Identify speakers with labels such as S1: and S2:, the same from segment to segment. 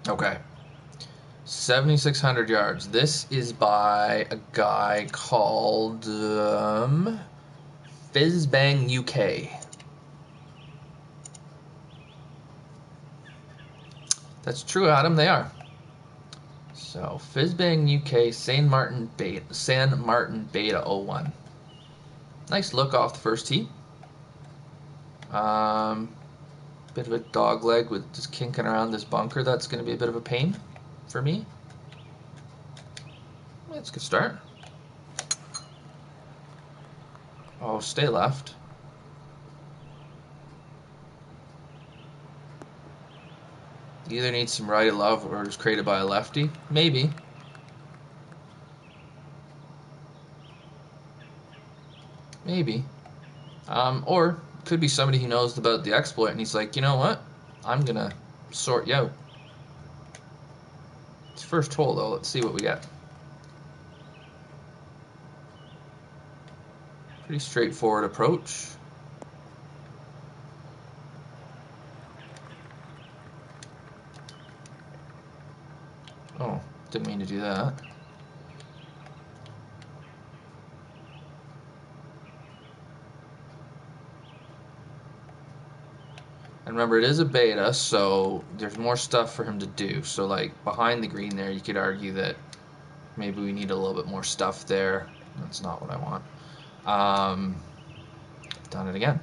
S1: Okay. 7,600 yards. This is by a guy called fizzbanguk. That's true, Adam. They are. So fizzbanguk San Martin Beta 01. Nice look off the first tee. Bit of a dog leg with just kinking around this bunker. That's going to be a bit of a pain for me. That's a good start. Oh, stay left. Either needs some righty love or is created by a lefty. Maybe. Maybe. Or could be somebody who knows about the exploit and he's like, you know what? I'm going to sort you out. It's first hole though. Let's see what we get. Pretty straightforward approach. Oh, didn't mean to do that. And remember, it is a beta, so there's more stuff for him to do. So, like, behind the green there, you could argue that maybe we need a little bit more stuff there. That's not what I want. Done it again.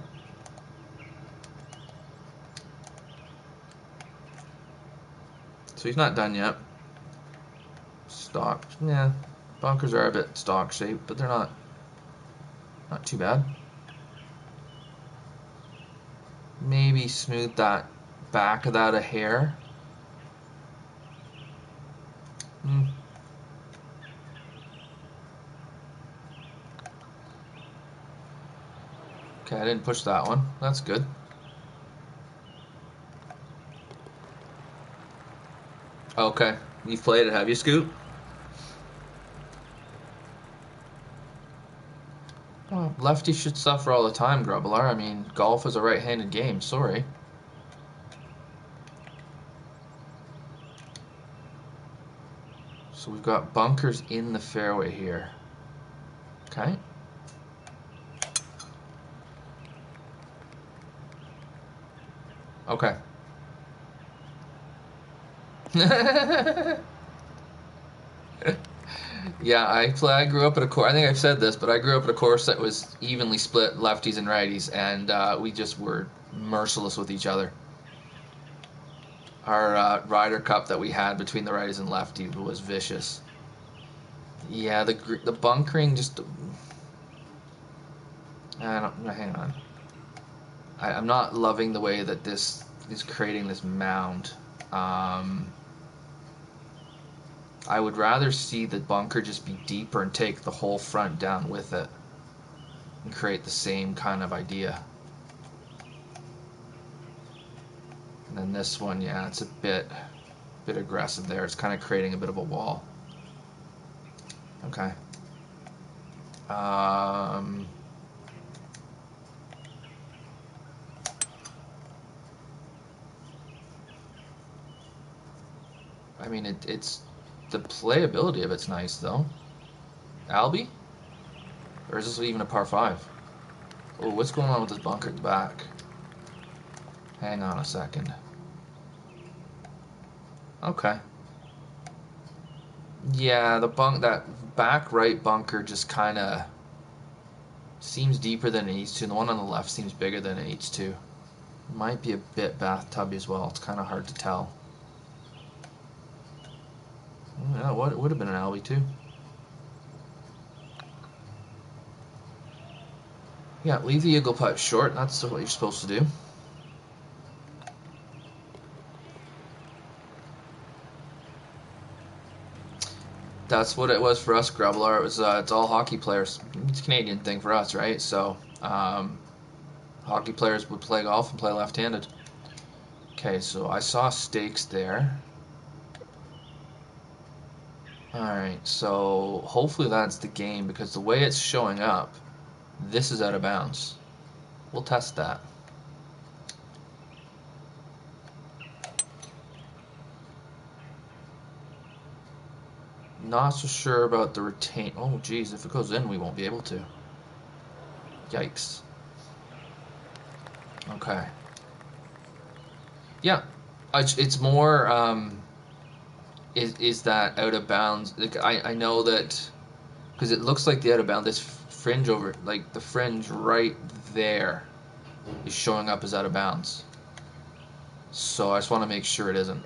S1: So he's not done yet. Stock, yeah, bunkers are a bit stock shaped, but they're not too bad. Maybe smooth that back of that a hair. Okay, I didn't push that one. That's good. Okay, you've played it, have you, Scoop? Well, lefties should suffer all the time, Grubbler. I mean, golf is a right-handed game. Sorry. So we've got bunkers in the fairway here. Okay. Okay. Yeah, I grew up at a course. I think I've said this, but I grew up at a course that was evenly split lefties and righties, and we just were merciless with each other. Our Ryder Cup that we had between the righties and lefties was vicious. Yeah, the bunkering just. Hang on. I'm not loving the way that this is creating this mound. I would rather see the bunker just be deeper and take the whole front down with it and create the same kind of idea. And then this one, yeah, it's a bit aggressive there. It's kind of creating a bit of a wall. Okay. I mean, it's the playability of it's nice though. Albie? Or is this even a par 5? Oh, what's going on with this bunker at the back? Hang on a second. Okay. Yeah, that back right bunker just kind of seems deeper than it needs to, and the one on the left seems bigger than it needs to. Might be a bit bathtubby as well. It's kind of hard to tell. Yeah, it would have been an Albie too. Yeah, leave the eagle pipe short. That's what you're supposed to do. That's what it was for us, Grubbler. It was it's all hockey players. It's a Canadian thing for us, right? So hockey players would play golf and play left-handed. Okay, so I saw stakes there. Alright, so hopefully that's the game because the way it's showing up, this is out of bounds. We'll test that. not so sure about the retain. Oh, geez, if it goes in, we won't be able to. Yikes. Okay. Yeah, it's more. Is that out of bounds? Like I know that because it looks like the out of bounds. This fringe over, like the fringe right there, is showing up as out of bounds. So I just want to make sure it isn't.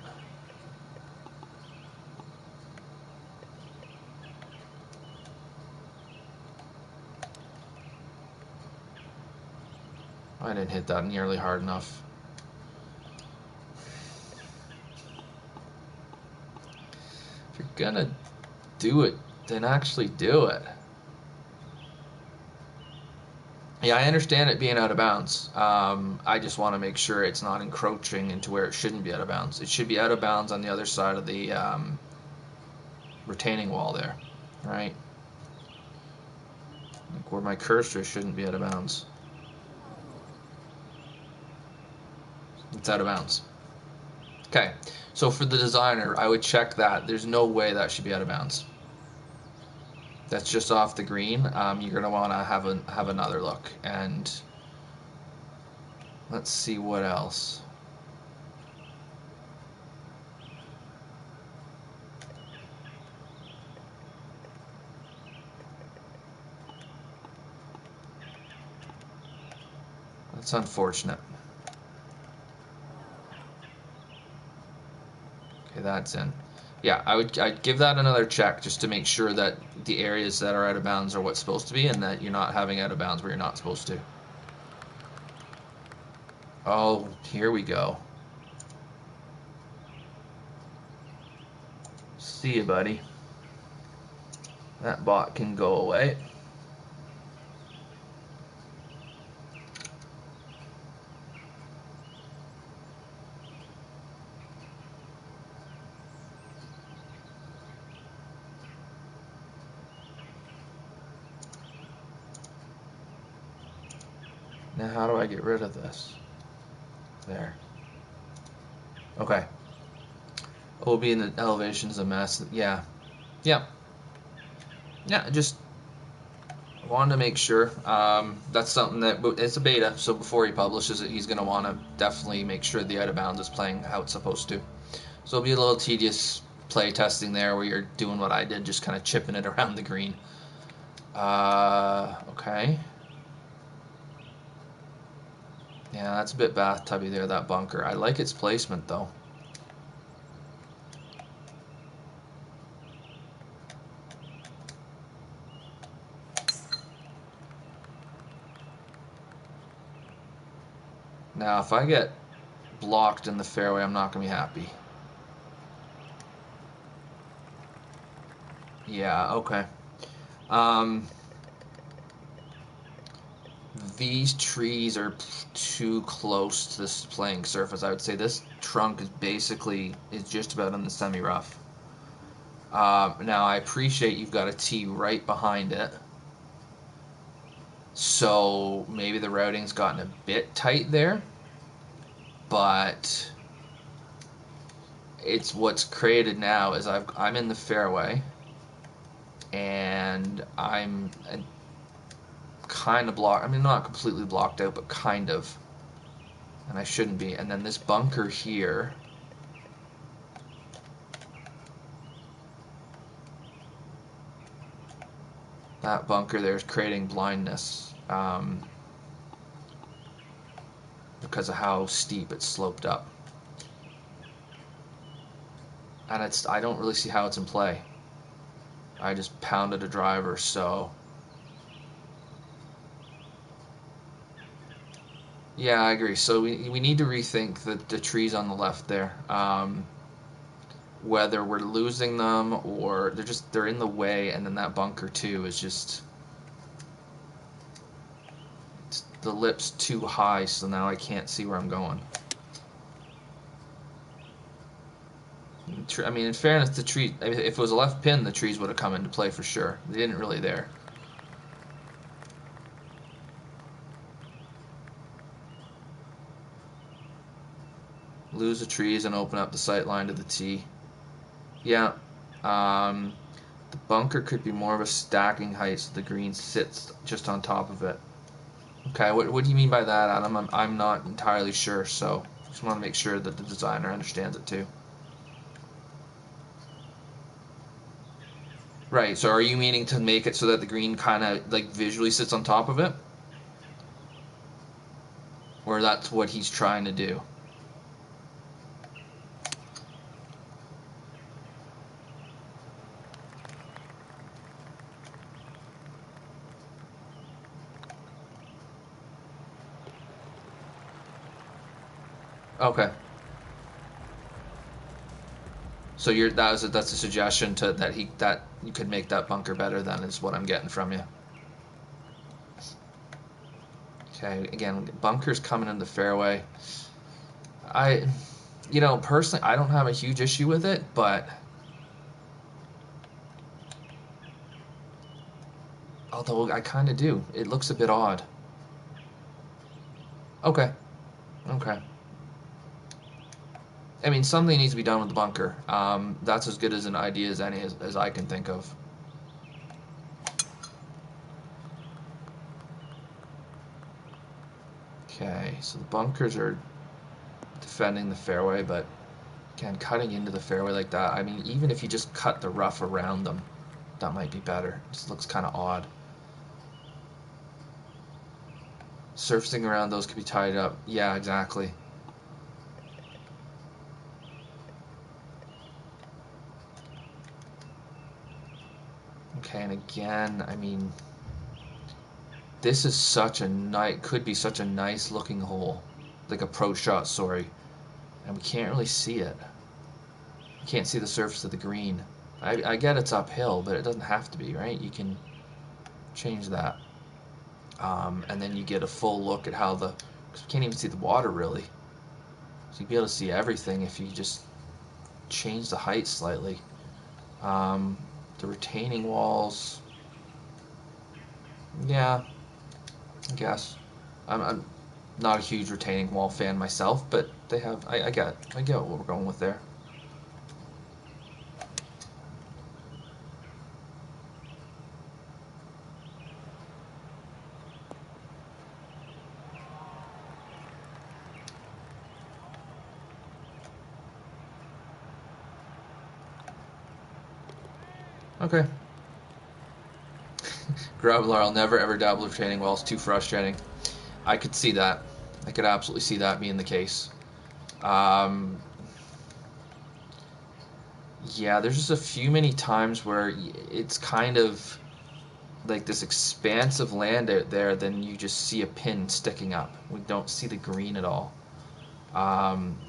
S1: I didn't hit that nearly hard enough. If you're gonna do it, then actually do it. Yeah, I understand it being out of bounds. I just want to make sure it's not encroaching into where it shouldn't be out of bounds. It should be out of bounds on the other side of the retaining wall there, right? Like where my cursor shouldn't be out of bounds. It's out of bounds. Okay, so for the designer, I would check that. There's no way that should be out of bounds. That's just off the green. You're gonna want to have another look, and let's see what else. That's unfortunate. Okay, that's in. Yeah, I'd give that another check just to make sure that the areas that are out of bounds are what's supposed to be, and that you're not having out of bounds where you're not supposed to. Oh, here we go. See you, buddy. That bot can go away. Now how do I get rid of this? There. Okay. OB in the elevation's a mess. Yeah. Yeah. Yeah, just wanted to make sure. That's something that it's a beta, so before he publishes it, he's going to want to definitely make sure the out of bounds is playing how it's supposed to. So it'll be a little tedious play testing there where you're doing what I did, just kind of chipping it around the green. Okay. Yeah, that's a bit bathtubby there, that bunker. I like its placement, though. Now, if I get blocked in the fairway, I'm not going to be happy. Yeah, okay. These trees are too close to this playing surface. I would say this trunk is just about in the semi-rough. Now, I appreciate you've got a tee right behind it. So maybe the routing's gotten a bit tight there. But it's what's created now is I'm in the fairway. And I'm kind of blocked. I mean, not completely blocked out, but kind of. And I shouldn't be. And then this bunker here. That bunker there is creating blindness because of how steep it's sloped up. And I don't really see how it's in play. I just pounded a driver, so... Yeah, I agree. So we need to rethink the trees on the left there. Whether we're losing them or they're in the way, and then that bunker too is just the lip's too high, so now I can't see where I'm going. I mean, in fairness, the tree, if it was a left pin, the trees would have come into play for sure. They didn't really there. Lose the trees and open up the sight line to the tee. Yeah. The bunker could be more of a stacking height so the green sits just on top of it. Okay, what do you mean by that, Adam? I'm not entirely sure, so just want to make sure that the designer understands it too. Right, so are you meaning to make it so that the green kind of like visually sits on top of it? Or that's what he's trying to do? Okay. So that's a suggestion to that you could make that bunker better then is what I'm getting from you. Okay, again, bunkers coming in the fairway. Personally, I don't have a huge issue with it, but although I kind of do, it looks a bit odd. Okay, okay. I mean, something needs to be done with the bunker. That's as good as an idea as any as I can think of. Okay, so the bunkers are defending the fairway, but again, cutting into the fairway like that, I mean, even if you just cut the rough around them, that might be better. It just looks kind of odd. Surfacing around those could be tied up. Yeah, exactly. Okay, and again, I mean, this is could be such a nice looking hole, like approach shot, sorry, and we can't really see it. You can't see the surface of the green. I get it's uphill, but it doesn't have to be, right? You can change that. And then you get a full look at how because we can't even see the water really. So you'd be able to see everything if you just change the height slightly. The retaining walls, yeah, I guess. I'm not a huge retaining wall fan myself, but they have. I get what we're going with there. Okay. Graveler, I'll never ever dabble with retaining walls. Too frustrating. I could see that. I could absolutely see that being the case. Um, yeah, there's just a few many times where it's kind of like this expanse of land out there, then you just see a pin sticking up. We don't see the green at all.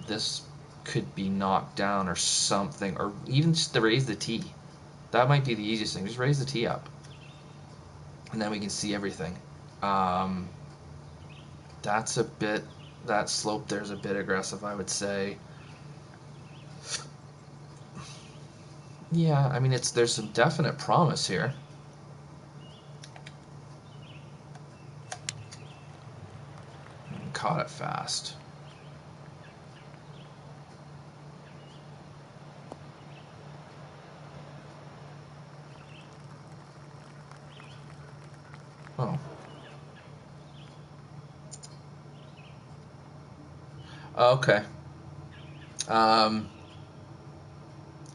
S1: This could be knocked down or something, or even just to raise the tee. That might be the easiest thing. Just raise the tee up, and then we can see everything. Um, that's a bit. That slope there's a bit aggressive, I would say. Yeah, I mean there's some definite promise here. Caught it fast. Oh. Okay. Um,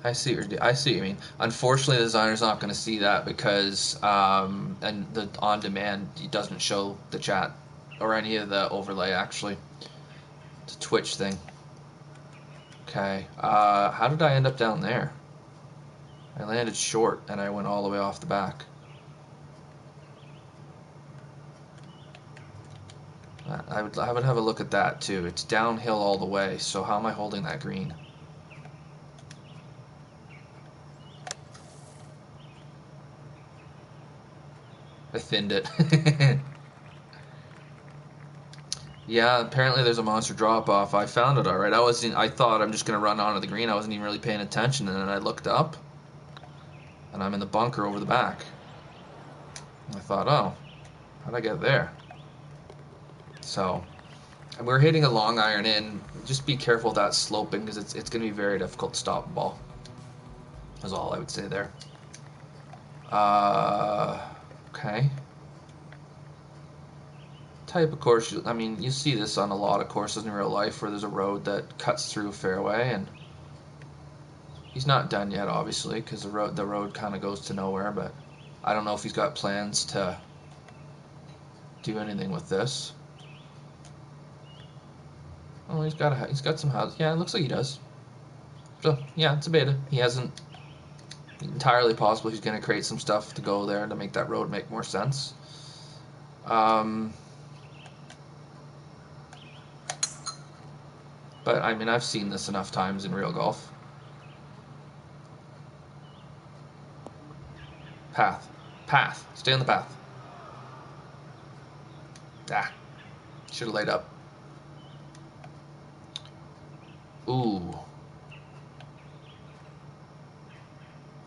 S1: I see what you mean. Unfortunately, the designer's not going to see that because and the on demand it doesn't show the chat or any of the overlay actually. It's a Twitch thing. Okay. How did I end up down there? I landed short and I went all the way off the back. I would have a look at that too. It's downhill all the way. So how am I holding that green? I thinned it. Yeah, apparently there's a monster drop off. I found it alright. I thought I'm just gonna run onto the green. I wasn't even really paying attention, and then I looked up, and I'm in the bunker over the back. And I thought, oh, how'd I get there? So, and we're hitting a long iron in. Just be careful of that sloping because it's gonna be very difficult to stop the ball. That's all I would say there. Okay. Type of course, I mean, you see this on a lot of courses in real life where there's a road that cuts through a fairway, and he's not done yet, obviously, because the road kind of goes to nowhere. But I don't know if he's got plans to do anything with this. Oh, he's got some houses. Yeah, it looks like he does. So yeah, it's a beta. He hasn't entirely possible. He's going to create some stuff to go there to make that road make more sense. But I mean, I've seen this enough times in real golf. Path. Path. Stay on the path. Ah. Should have laid up. Ooh.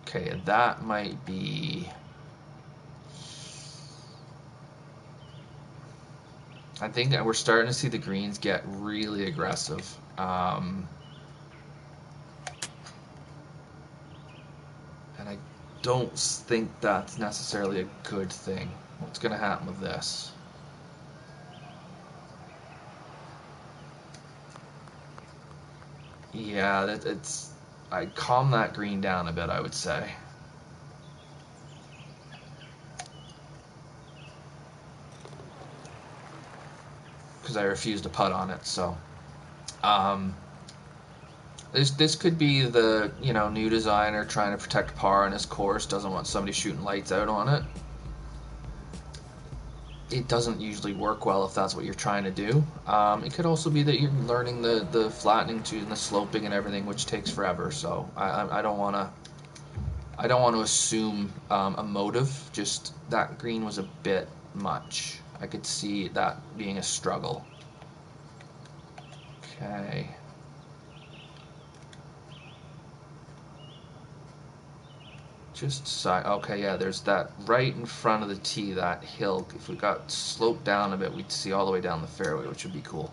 S1: Okay, that might be... I think we're starting to see the greens get really aggressive. And I don't think that's necessarily a good thing. What's going to happen with this? Yeah, it's... I'd calm that green down a bit, I would say. Because I refuse to putt on it, so... This could be the, new designer trying to protect par on his course, doesn't want somebody shooting lights out on it. It doesn't usually work well if that's what you're trying to do. It could also be that you're learning the flattening to and the sloping and everything, which takes forever. So I don't want to assume a motive. Just that green was a bit much. I could see that being a struggle. Okay. Just side. Okay, yeah, there's that right in front of the tee, that hill. If we got sloped down a bit, we'd see all the way down the fairway, which would be cool.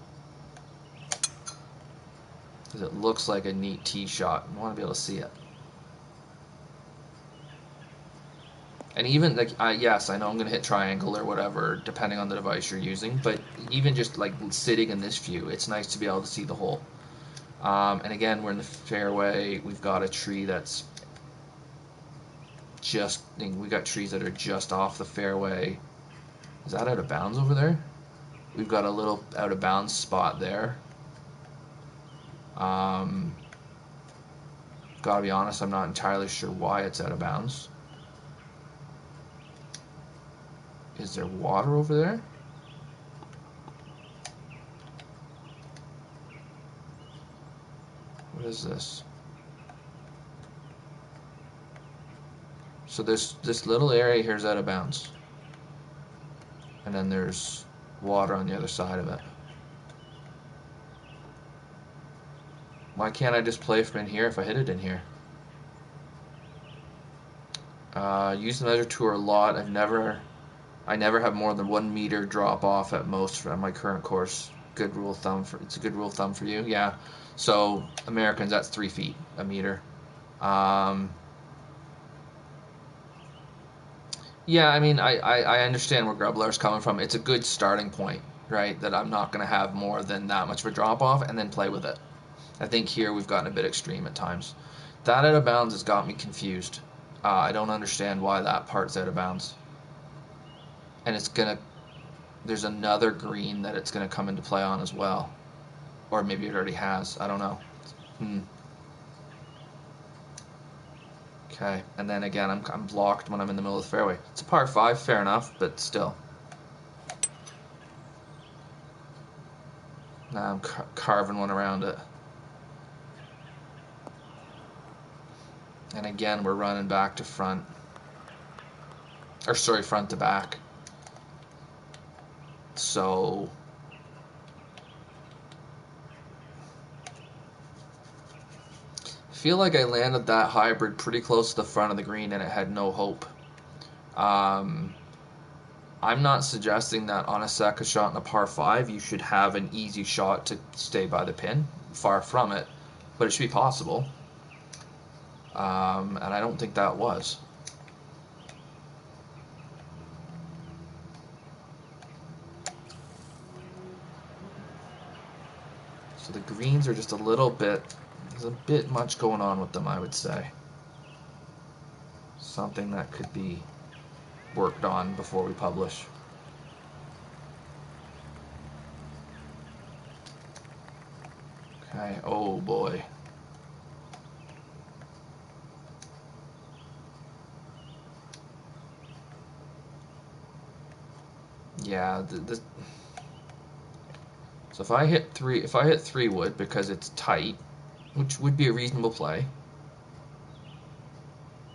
S1: Because it looks like a neat tee shot. I want to be able to see it. And even, like, yes, I know I'm going to hit triangle or whatever, depending on the device you're using, but even just, like, sitting in this view, it's nice to be able to see the hole. And again, we're in the fairway. We've got a tree that's we got trees that are just off the fairway. Is that out of bounds over there? We've got a little out of bounds spot there. Gotta be honest, I'm not entirely sure why it's out of bounds. Is there water over there? What is this? So this little area here is out of bounds. And then there's water on the other side of it. Why can't I just play from in here if I hit it in here? Use the measure tour a lot. I never have more than 1 meter drop off at most from my current course. Good rule of thumb it's a good rule of thumb for you. Yeah. So Americans, that's 3 feet a meter. Yeah, I mean, I understand where Grubler's coming from. It's a good starting point, right? That I'm not going to have more than that much of a drop off and then play with it. I think here we've gotten a bit extreme at times. That out of bounds has got me confused. I don't understand why that part's out of bounds. And there's another green that it's gonna come into play on as well. Or maybe it already has, I don't know. Okay, and then again, I'm blocked when I'm in the middle of the fairway. It's a par 5, fair enough, but still. Now I'm carving one around it. And again, we're running back to front. Or sorry, front to back. So... I feel like I landed that hybrid pretty close to the front of the green and it had no hope. I'm not suggesting that on a second shot in a par 5 you should have an easy shot to stay by the pin. Far from it. But it should be possible. And I don't think that was. So the greens are just a little bit, there's a bit much going on with them, I would say. Something that could be worked on before we publish. Okay, oh boy. Yeah, so if I hit three wood because it's tight, which would be a reasonable play,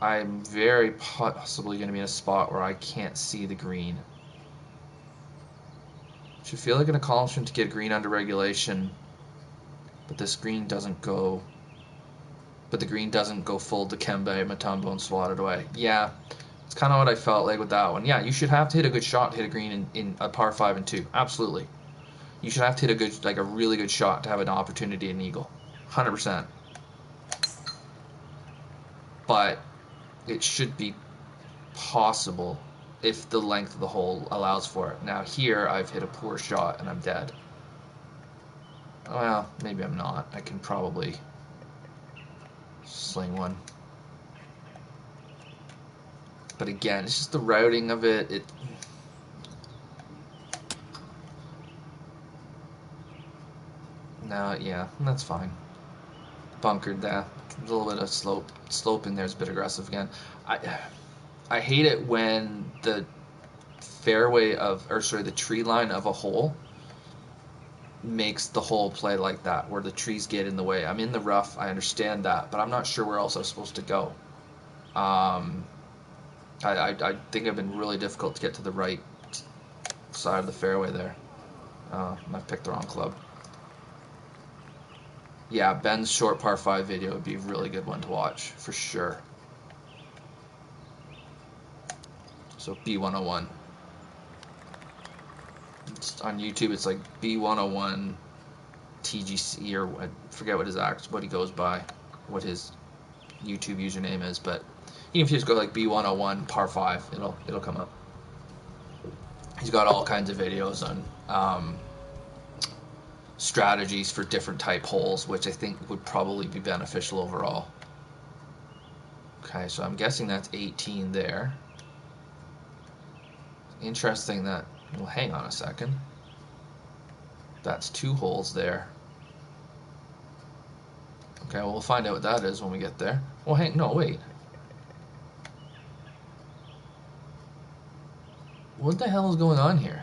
S1: I'm very possibly going to be in a spot where I can't see the green. Should feel like an accomplishment to get green under regulation, but this green doesn't go. But the green doesn't go full Dikembe, Mutombo, and swat it away. Yeah, it's kind of what I felt like with that one. Yeah, you should have to hit a good shot to hit a green in a par 5 and 2. Absolutely. You should have to hit a good, like a really good shot to have an opportunity in eagle. 100%. But it should be possible if the length of the hole allows for it. Now here I've hit a poor shot and I'm dead. Well, maybe I'm not. I can probably sling one. But again, it's just the routing of it. No, yeah, that's fine. Bunkered there. A little bit of slope in there is a bit aggressive again. I hate it when the the tree line of a hole makes the whole play like that, where the trees get in the way. I'm in the rough, I understand that, but I'm not sure where else I'm supposed to go. I think I've been really difficult to get to the right side of the fairway there. I picked the wrong club. Yeah, Ben's short par 5 video would be a really good one to watch, for sure. So B101. On YouTube, it's like B101 TGC, or I forget what he goes by, what his YouTube username is, but even if you just go like B101 par 5, it'll come up. He's got all kinds of videos on strategies for different type holes, which I think would probably be beneficial overall. Okay, so I'm guessing that's 18 there. Interesting that, well, hang on a second. That's 2 holes there. Okay, well, we'll find out what that is when we get there. Well, no, wait. What the hell is going on here?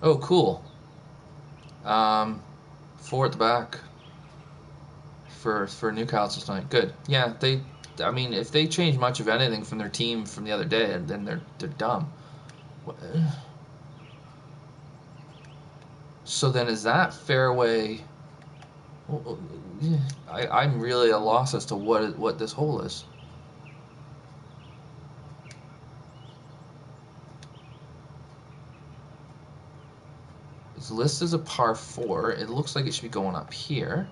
S1: Oh, cool. 4 at the back for Newcastle tonight. Good. Yeah, I mean, if they change much of anything from their team from the other day, then they're dumb. So then is that fairway? I'm really at a loss as to what this hole is. It's listed as a par 4. It looks like it should be going up here.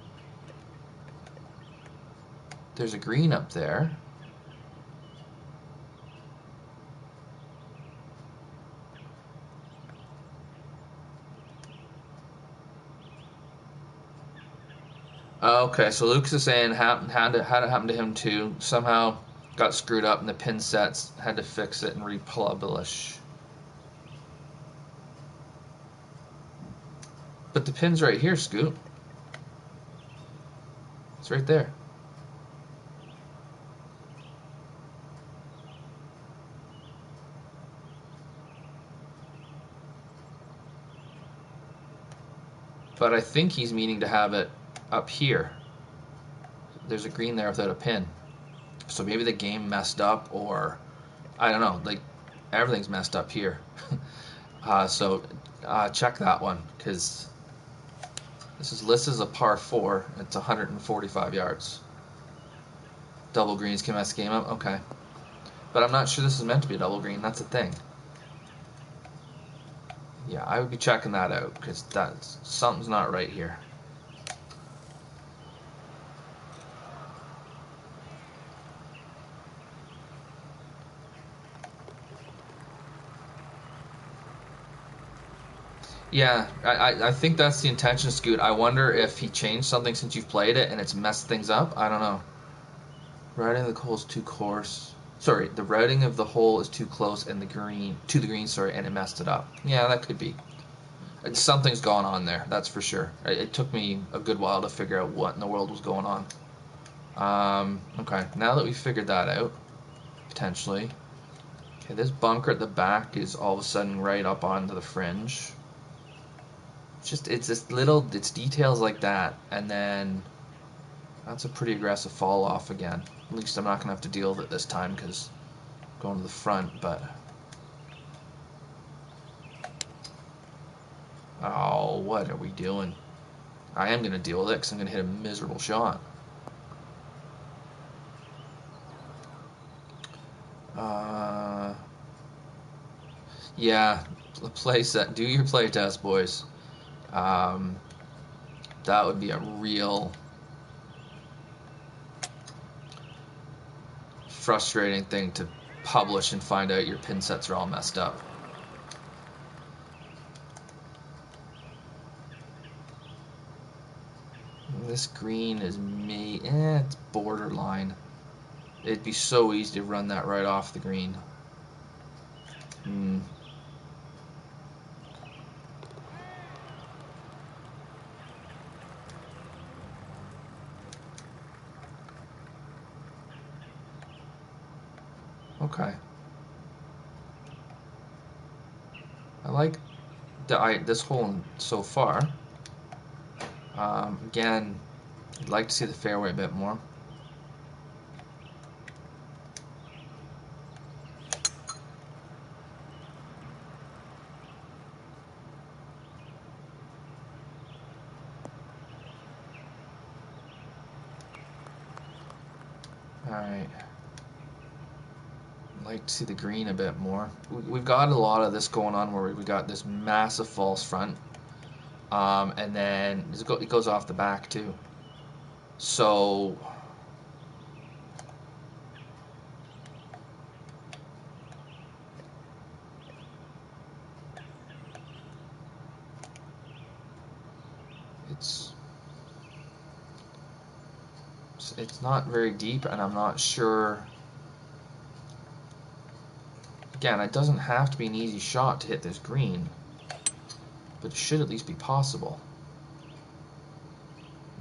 S1: There's a green up there. Okay, so Lucas is saying had it happen to him too. Somehow got screwed up in the pin sets, had to fix it and republish. But the pin's right here, Scoot. It's right there. But I think he's meaning to have it up here. There's a green there without a pin. So maybe the game messed up, or I don't know, like everything's messed up here. So check that one, because this is a par 4. It's 145 yards. Double greens can mess the game up? Okay. But I'm not sure this is meant to be a double green. That's the thing. Yeah, I would be checking that out, because something's not right here. Yeah, I think that's the intention, Scoot. I wonder if he changed something since you've played it and it's messed things up. I don't know. Routing the hole is too coarse. Sorry, the routing of the hole is too close and the green to the green. Sorry, and it messed it up. Yeah, that could be. Something's gone on there. That's for sure. It took me a good while to figure out what in the world was going on. Okay, now that we've figured that out, potentially. Okay, this bunker at the back is all of a sudden right up onto the fringe. It's just little, it's details like that, and then that's a pretty aggressive fall off again. At least I'm not gonna have to deal with it this time because I'm going to the front. But oh, what are we doing? I am gonna deal with it because I'm gonna hit a miserable shot. Uh, yeah, play set. Do your play test, boys. Um, that would be a real frustrating thing to publish and find out your pin sets are all messed up. This green is it's borderline. It'd be so easy to run that right off the green. Hmm. Okay. I like this hole so far. Again, I'd like to see the fairway a bit more. Alright. I'd like to see the green a bit more. We've got a lot of this going on where we got this massive false front. And then it goes off the back too. So it's not very deep, and I'm not sure. Again, it doesn't have to be an easy shot to hit this green, but it should at least be possible.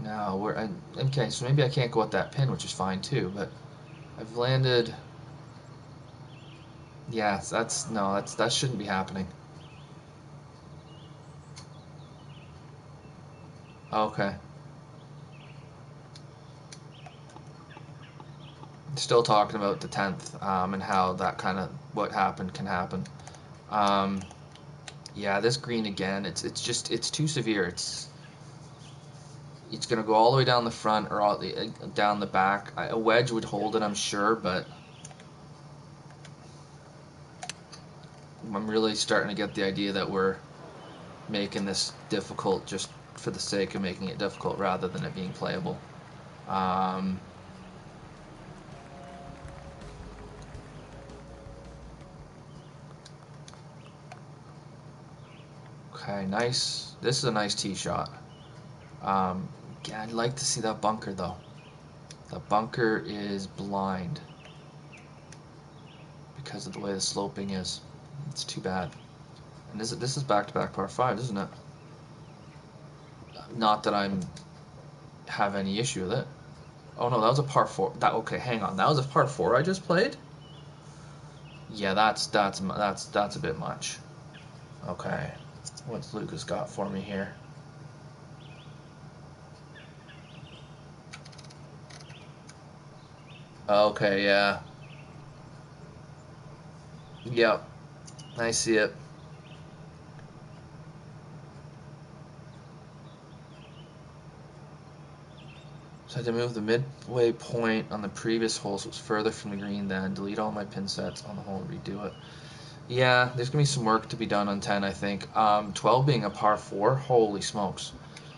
S1: Now okay, so maybe I can't go at that pin, which is fine too, but I've landed. Yeah, that shouldn't be happening. Okay. Still talking about the 10th, and how that kind of what happened can happen. Yeah, this green again, it's too severe. It's gonna go all the way down the front or down the back. A wedge would hold it, I'm sure, but I'm really starting to get the idea that we're making this difficult just for the sake of making it difficult rather than it being playable. Okay, nice. This is a nice tee shot. Yeah, I'd like to see that bunker though. The bunker is blind because of the way the sloping is. It's too bad. And this is back-to-back par 5s, isn't it? Not that I'm have any issue with it. Oh no, that was a par 4. Okay, hang on. That was a par 4 I just played? Yeah, that's a bit much. Okay. What's Lucas got for me here? Okay, yeah. Yep. I see it. So I had to move the midway point on the previous hole so it's further from the green then. Delete all my pin sets on the hole and redo it. Yeah, there's going to be some work to be done on 10, I think. 12 being a par 4, holy smokes.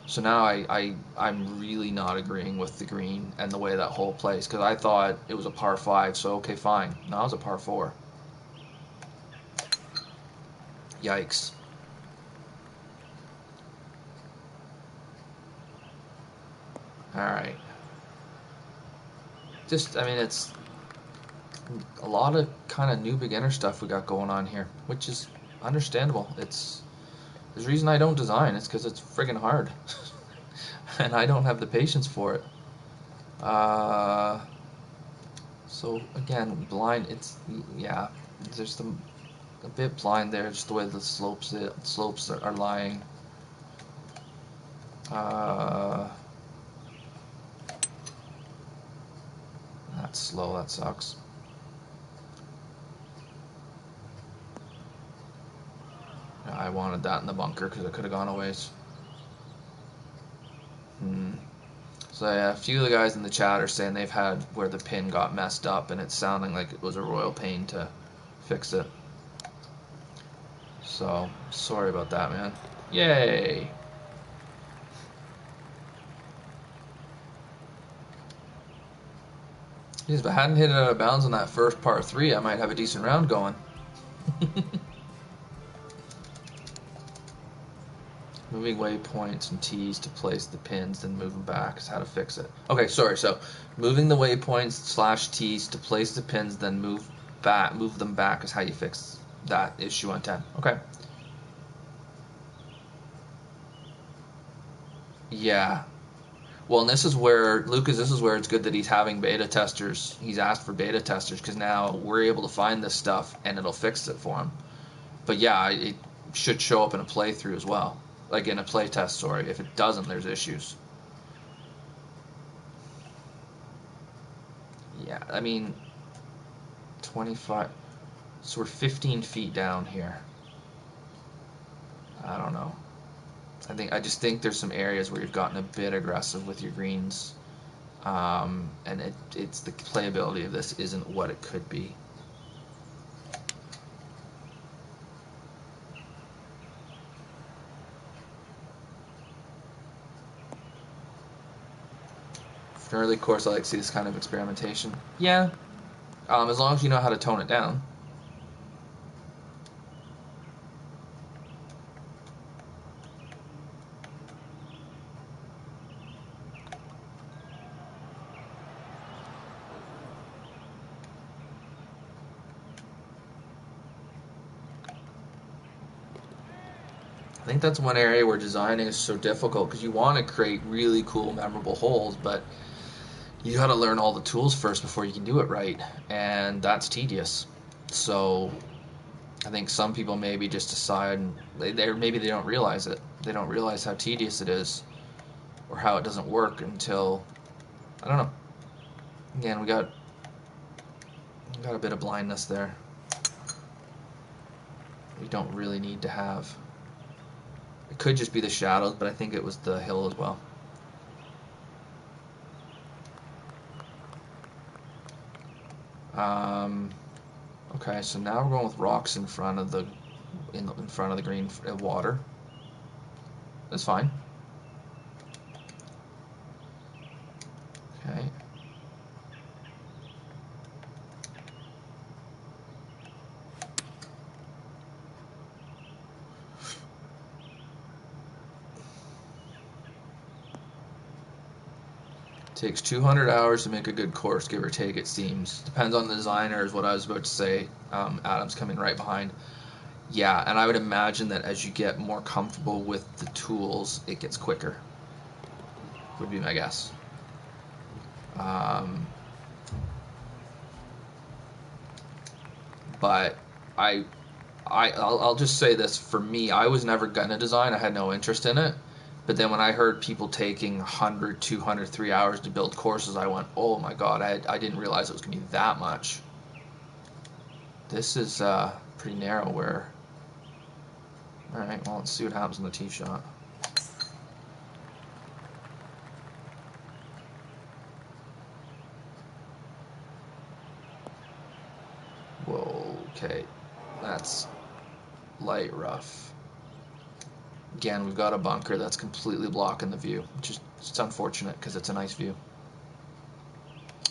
S1: So now I'm really not agreeing with the green and the way that hole plays because I thought it was a par 5, so okay, fine. Now it's a par 4. Yikes. Alright. Just, I mean, it's a lot of kind of new beginner stuff we got going on here, which is understandable. There's a reason I don't design. It's because it's friggin' hard. And I don't have the patience for it. So, again, blind, yeah, there's a bit blind there, just the way the slopes are lying. That's slow, that sucks. I wanted that in the bunker because it could have gone a ways. So yeah, a few of the guys in the chat are saying they've had where the pin got messed up and it's sounding like it was a royal pain to fix it. So, sorry about that, man. Yay! Jeez, if I hadn't hit it out of bounds on that first par 3, I might have a decent round going. Moving waypoints and tees to place the pins, then move them back is how to fix it. Okay, sorry. So, moving the waypoints / tees to place the pins, then move them back is how you fix that issue on 10. Okay. Yeah. Well, and this is where it's good that he's having beta testers. He's asked for beta testers because now we're able to find this stuff and it'll fix it for him. But yeah, it should show up in a playthrough as well. Like in a playtest, sorry. If it doesn't, there's issues. Yeah, I mean, 25. So we're 15 feet down here. I don't know. I just think there's some areas where you've gotten a bit aggressive with your greens, and it's the playability of this isn't what it could be. For an early course, I like to see this kind of experimentation. Yeah, as long as you know how to tone it down. I think that's one area where designing is so difficult because you want to create really cool, memorable holes, but you got to learn all the tools first before you can do it right, and that's tedious. So I think some people maybe just decide maybe they don't realize it. They don't realize how tedious it is, or how it doesn't work until I don't know. Again, we got a bit of blindness there. We don't really need to have. It could just be the shadows, but I think it was the hill as well. Okay, so now we're going with rocks in front of the green water. That's fine. Okay. Takes 200 hours to make a good course, give or take, it seems. Depends on the designer, is what I was about to say. Adam's coming right behind. Yeah, and I would imagine that as you get more comfortable with the tools, it gets quicker. Would be my guess. But I'll just say this. For me, I was never gonna design. I had no interest in it. But then when I heard people taking 100, 200, 3 hours to build courses, I went, oh my god, I didn't realize it was going to be that much. This is pretty narrow where... Alright, well, let's see what happens on the tee shot. Whoa, okay. That's light rough. Again, we've got a bunker that's completely blocking the view, which is just unfortunate because it's a nice view.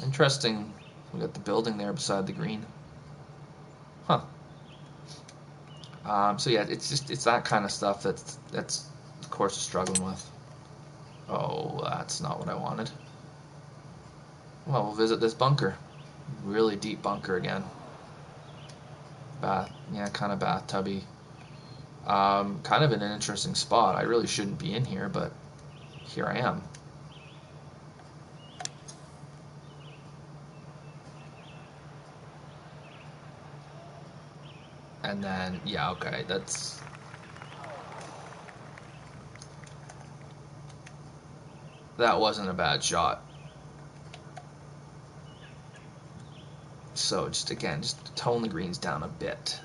S1: Interesting, we got the building there beside the green. Huh. So yeah, it's that kind of stuff that's the course is struggling with. Oh, that's not what I wanted. Well, we'll visit this bunker. Really deep bunker again. Yeah, kind of bathtubby. Kind of in an interesting spot. I really shouldn't be in here, but here I am. And then, yeah, okay, that wasn't a bad shot. So just again, just tone the greens down a bit.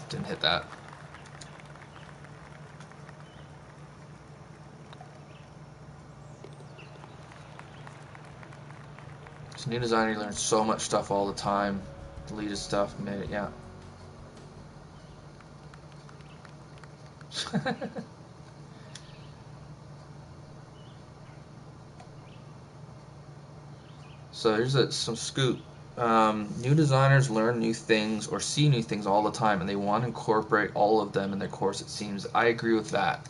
S1: Didn't hit that. So new designer, you learn so much stuff all the time. Deleted stuff, made it, yeah. So here's some scoop. New designers learn new things or see new things all the time, and they want to incorporate all of them in their course, it seems. I agree with that.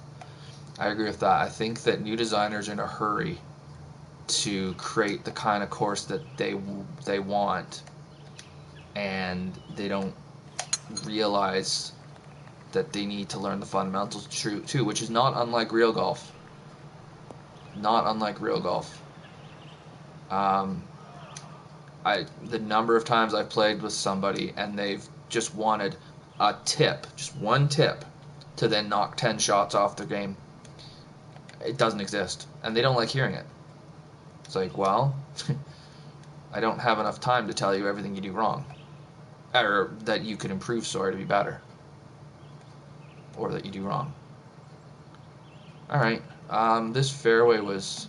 S1: I think that new designers are in a hurry to create the kind of course that they want, and they don't realize that they need to learn the fundamentals too, which is not unlike real golf. Not unlike real golf. The number of times I've played with somebody and they've just wanted a tip, just one tip, to then knock 10 shots off their game. It doesn't exist, and they don't like hearing it. It's like, well, I don't have enough time to tell you everything you do wrong, or that you could improve, sorry, to be better, or that you do wrong. All right, this fairway was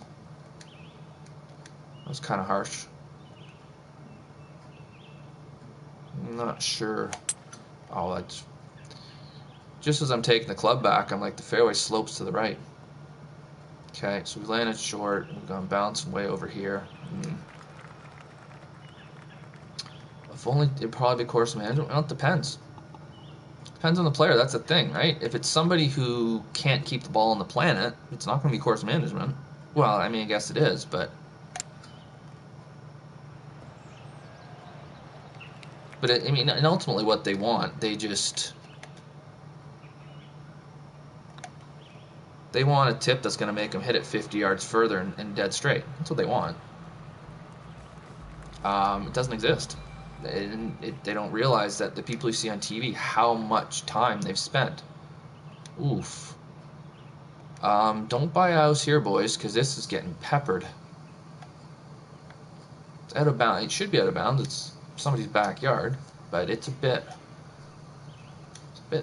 S1: kind of harsh. I'm not sure. Oh, that's just as I'm taking the club back, I'm like, the fairway slopes to the right. Okay, so we landed short. We've gone bouncing way over here. If only it'd probably be course management. Well, it depends. Depends on the player. That's the thing, right? If it's somebody who can't keep the ball on the planet, it's not going to be course management. Well, I mean, I guess it is, but I mean, and ultimately, what they want, they want a tip that's going to make them hit it 50 yards further and dead straight. That's what they want. It doesn't exist. They don't realize that the people you see on TV, how much time they've spent. Oof. Don't buy a house here, boys, because this is getting peppered. It's out of bounds. It should be out of bounds. It's somebody's backyard, but it's a bit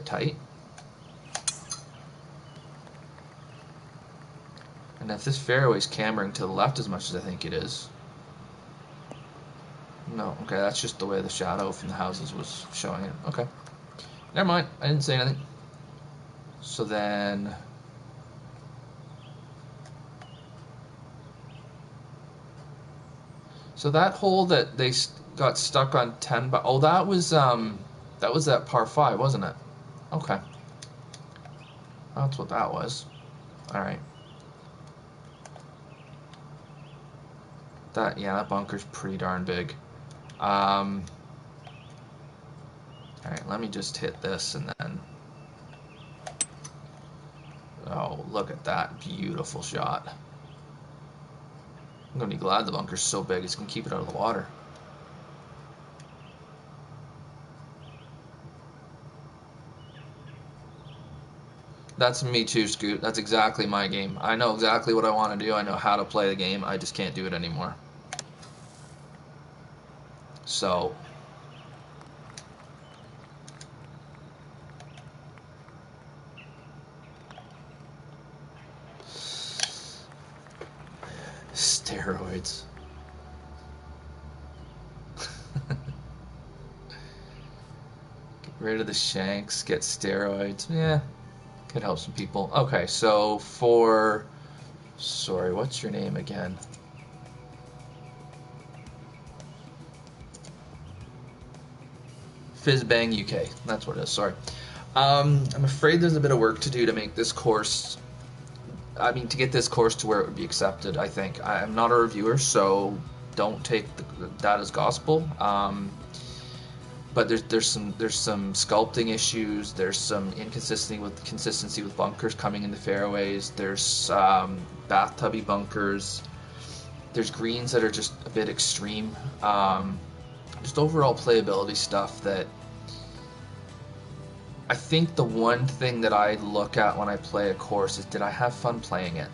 S1: tight. And if this fairway's cambering to the left as much as I think it is. No, okay, that's just the way the shadow from the houses was showing it. Okay. Never mind, I didn't say anything. So then... So that hole that they got stuck on 10... Oh, that was that par 5, wasn't it? Okay. That's what that was. Alright. That bunker's pretty darn big. Alright, let me just hit this and then... Oh, look at that beautiful shot. I'm going to be glad the bunker's so big it's going to keep it out of the water. That's me too, Scoot. That's exactly my game. I know exactly what I want to do. I know how to play the game. I just can't do it anymore. So... Steroids. Get rid of the shanks, get steroids. Yeah, could help some people. Okay, so for... Sorry, what's your name again? Fizzbanguk. That's what it is, sorry. I'm afraid there's a bit of work to do to make this course. I mean, to get this course to where it would be accepted. I think I'm not a reviewer, so don't take that as gospel. But there's some sculpting issues. There's some consistency with bunkers coming in the fairways. There's bathtubby bunkers. There's greens that are just a bit extreme. Just overall playability stuff that I think the one thing that I look at when I play a course is, did I have fun playing it?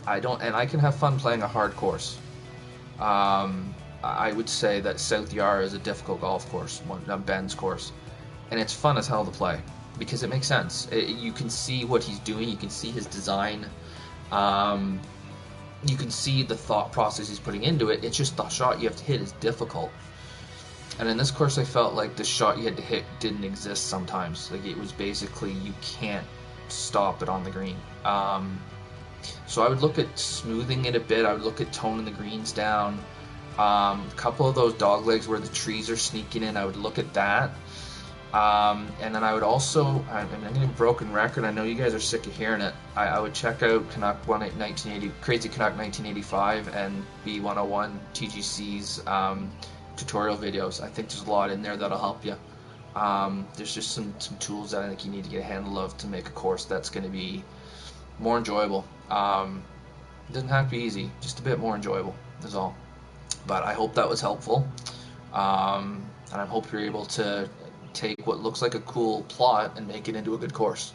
S1: I don't, and I can have fun playing a hard course. I would say that South Yarra is a difficult golf course, Ben's course, and it's fun as hell to play because it makes sense. You can see what he's doing, you can see his design, you can see the thought process he's putting into it. It's just the shot you have to hit is difficult. And in this course, I felt like the shot you had to hit didn't exist sometimes. Like, it was basically, you can't stop it on the green. So I would look at smoothing it a bit. I would look at toning the greens down. A couple of those dog legs where the trees are sneaking in, I would look at that. And then I would also, I'm going to broken record, I know you guys are sick of hearing it, I would check out Canuck 1980, Crazy Canuck 1985 and B101 TGC's tutorial videos. I think there's a lot in there that'll help you. There's just some tools that I think you need to get a handle of to make a course that's going to be more enjoyable. It doesn't have to be easy, just a bit more enjoyable is all. But I hope that was helpful, and I hope you're able to take what looks like a cool plot and make it into a good course.